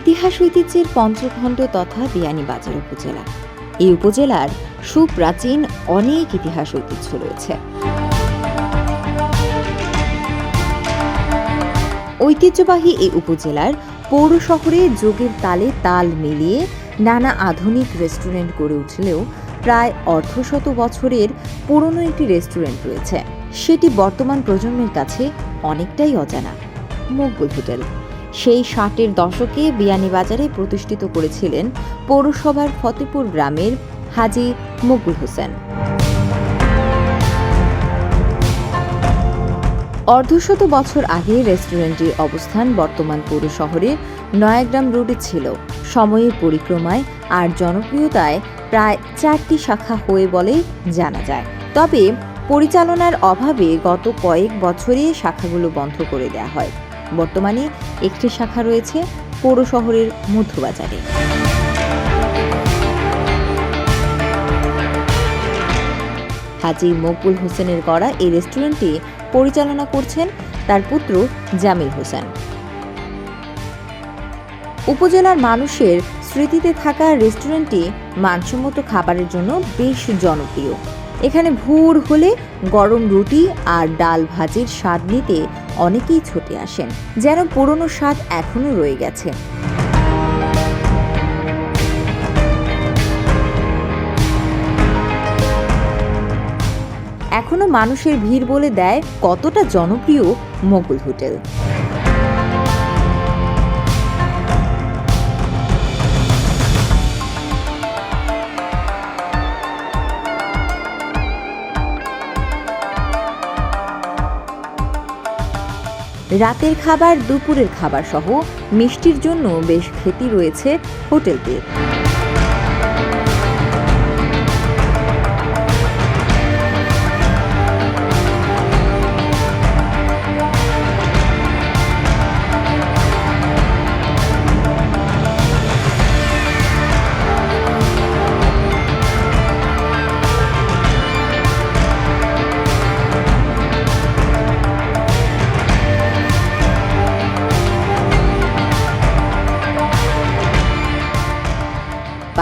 ইতিহাস ঐতিহ্যের পঞ্চখণ্ড তথা বিয়ানীবাজার উপজেলা। এই উপজেলার সুপ্রাচীন অনেক ইতিহাস ঐতিহ্য রয়েছে। ঐতিহ্যবাহী এই উপজেলার পৌর শহরে যুগের তালে তাল মিলিয়ে নানা আধুনিক রেস্টুরেন্ট গড়ে উঠলেও প্রায় অর্ধশত বছরের পুরনো একটি রেস্টুরেন্ট রয়েছে, সেটি বর্তমান প্রজন্মের কাছে অনেকটাই অজানা। মকবুল হোটেল সেই 60-এর দশকে বিয়ানীবাজারে প্রতিষ্ঠিত করেছিলেন পৌরসভার ফতেপুর গ্রামের হাজী মকবুল হোসেন। অর্ধশত বছর আগে রেস্টুরেন্টটির অবস্থান বর্তমান পৌর শহরের নয়াগ্রাম রোডে ছিল। সময়ের পরিক্রমায় আর জনপ্রিয়তায় প্রায় 4টি শাখা হয়ে বলে জানা যায়। তবে পরিচালনার অভাবে গত কয়েক বছরে শাখাগুলো বন্ধ করে দেওয়া হয়। বর্তমানে একটি শাখা রয়েছে পৌর শহরের মধ্যবাজারে। হাজী মকবুল হোসেনের গড়া এই রেস্টুরেন্টটি পরিচালনা করছেন তার পুত্র জামিল হোসেন। উপজেলার মানুষের স্মৃতিতে থাকা রেস্টুরেন্টটি মানসম্মত খাবারের জন্য বেশ জনপ্রিয়। এখানে ভোর হলে গরম রুটি আর ডাল ভাজির স্বাদ নিতে অনেকেই ছুটে আসেন, যেন পুরনো স্বাদ এখনো রয়ে গেছে। এখনো মানুষের ভিড় বলে দেয় কতটা জনপ্রিয় মকবুল হোটেল। রাতের খাবার, দুপুরের খাবার সহ মিষ্টির জন্য বেশ খ্যাতি রয়েছে হোটেলটির।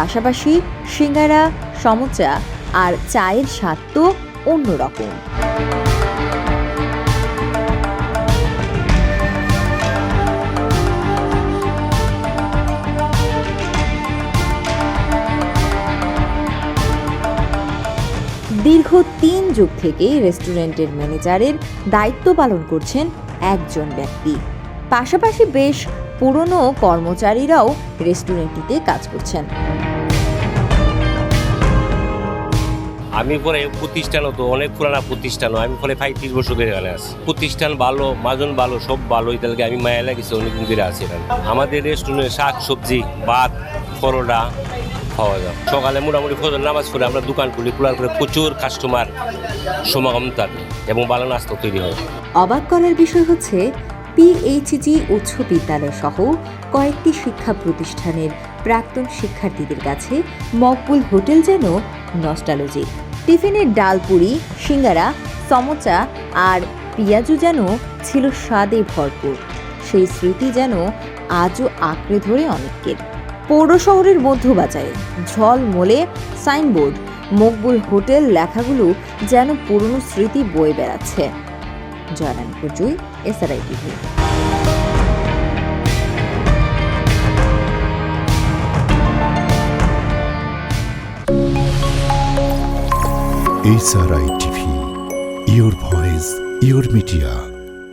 পাশাপাশি সিঙ্গারা, সমুচা আর চায়ের স্বাদ তো অন্যরকম। দীর্ঘ 3 যুগ থেকে রেস্টুরেন্টের ম্যানেজারের দায়িত্ব পালন করছেন একজন ব্যক্তি। পাশাপাশি বেশ পুরনো কর্মচারীরাও রেস্টুরেন্টটিতে কাজ করছেন। আমি পরে প্রতিষ্ঠানও তো অনেক পুরানা প্রতিষ্ঠানও, আমি পরে 35 বছর ধরে এখানে আছি। প্রতিষ্ঠান ভালো, মাজন ভালো, সব ভালো। এটাকে আমি মায়া লাগেছি, অনেকদিন ধরে আছি এখানে। আমাদের রেস্টুরেন্টে শাক সবজি, ভাত, পরোটা খাওয়া যায়। সকালে মোটামুটি ফজর নামাজ পড়ে আমরা দোকান খুলি, খোলার পরে প্রচুর কাস্টমার সমাগম থাকে এবং ভালো নাস্তা তৈরি হয়। অবাক করার বিষয় হচ্ছে পিএইচজি উচ্চ বিদ্যালয় সহ কয়েকটি শিক্ষা প্রতিষ্ঠানের প্রাক্তন শিক্ষার্থীদের কাছে মকবুল হোটেল যেন নস্টালজি। টিফিনের ডাল পুরি, সিঙ্গারা, সমোচা আর পেঁয়াজু যেন ছিল স্বাদে ভরপুর। সেই স্মৃতি যেন আজও আঁকড়ে ধরে অনেকের। পৌর শহরের মধ্যবাজারে ঝলমলে সাইনবোর্ড মকবুল হোটেল লেখাগুলো যেন পুরনো স্মৃতি বয়ে বেড়াচ্ছে। Joyranpur Jui, SRI TV. SRI TV, your voice, your media.